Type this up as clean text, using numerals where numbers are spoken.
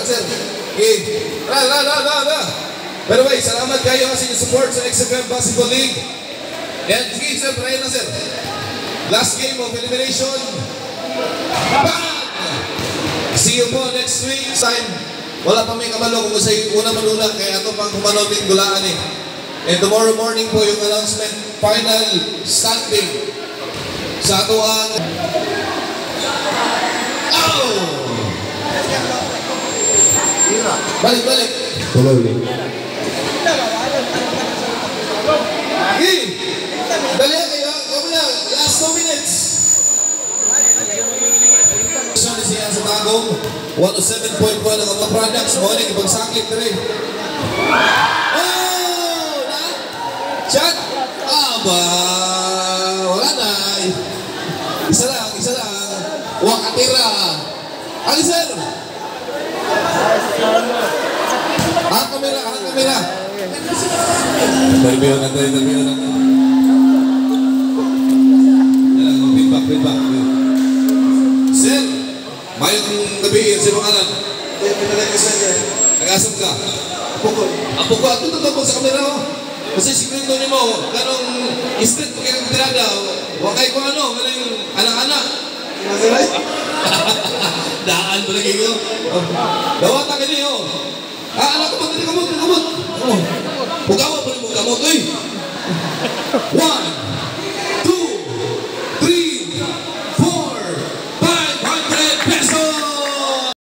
sir. Okay. Pero wait, salamat kayo kasi yung support sa XFM Basketball League. Yan, sige sir, try na sir. Last game of elimination. Bang! See you po next week. Time, wala pa may kabalo kung sa'yo una manula, kaya ito pang kumano din gulaan eh. And tomorrow morning po yung announcement, final standing sa atuan. Oh! Balik. Tuloy. Hey! Dali kayo, kami na, last 2 minutes. Siya siya sa Tagong, 107.1 ang mga products, mo rin, ipagsakit na rin. Oh! Shot! Aba! Wala na. Isa lang. Wakatira. Ali sir! Ang kamera. Interview na. Feedback. Sir, mayong gabi sa pangalan. Nag-asam ka? Apo ko. Ato po sa kamera mo. Kasi sikrito ni mo, ganong street mo kaya katirada. Wakay ko galing anak-anak. Daan mo lagi ko. Dawata ka niyo. Anak ko, magkali ka mo.